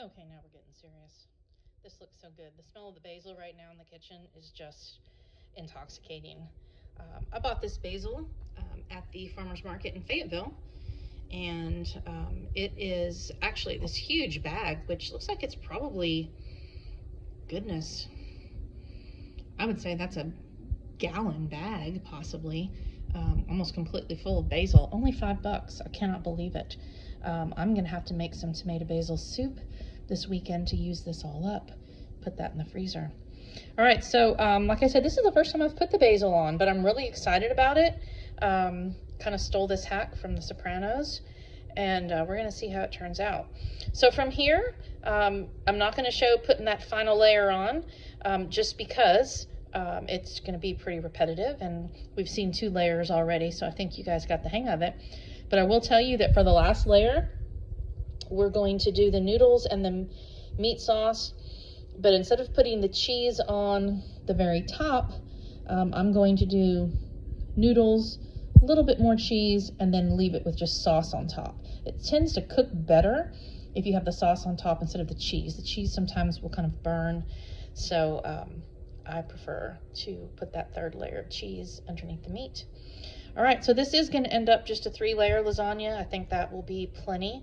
Okay, now we're getting serious. This looks so good. The smell of the basil right now in the kitchen is just intoxicating. I bought this basil at the farmer's market in Fayetteville, and it is actually this huge bag, which looks like it's probably, goodness, I would say that's a gallon bag, possibly, almost completely full of basil. Only $5. I cannot believe it. I'm gonna have to make some tomato basil soup this weekend to use this all up. Put that in the freezer. All right, so like I said, this is the first time I've put the basil on, but I'm really excited about it. Kind of stole this hack from The Sopranos, and we're gonna see how it turns out. So from here, I'm not gonna show putting that final layer on, just because it's gonna be pretty repetitive, and we've seen 2 layers already, so I think you guys got the hang of it. But I will tell you that for the last layer, we're going to do the noodles and the meat sauce, but instead of putting the cheese on the very top, I'm going to do noodles, a little bit more cheese, and then leave it with just sauce on top. It tends to cook better if you have the sauce on top instead of the cheese. The cheese sometimes will kind of burn, so I prefer to put that 3rd layer of cheese underneath the meat. All right, so this is going to end up just a 3-layer lasagna. I think that will be plenty,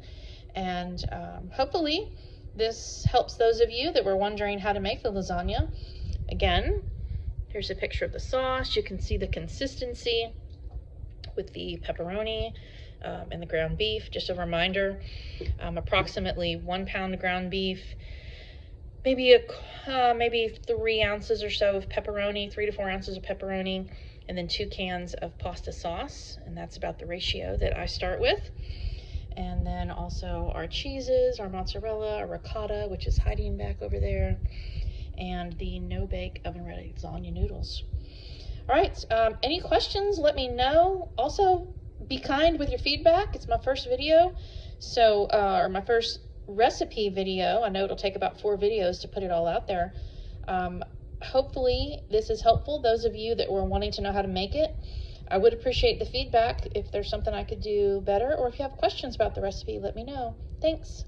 and hopefully this helps those of you that were wondering how to make the lasagna. Again, here's a picture of the sauce. You can see the consistency with the pepperoni and the ground beef. Just a reminder, approximately 1 pound of ground beef, maybe 3 ounces or so of pepperoni, 3 to 4 ounces of pepperoni, and then 2 cans of pasta sauce, and that's about the ratio that I start with. And then also our cheeses, our mozzarella, our ricotta, which is hiding back over there, and the no-bake oven-ready lasagna noodles. All right, any questions, let me know. Also, be kind with your feedback. It's my first video, so, or my first recipe video. I know it'll take about 4 videos to put it all out there. Hopefully this is helpful, those of you that were wanting to know how to make it. I would appreciate the feedback if there's something I could do better, or if you have questions about the recipe, let me know. Thanks.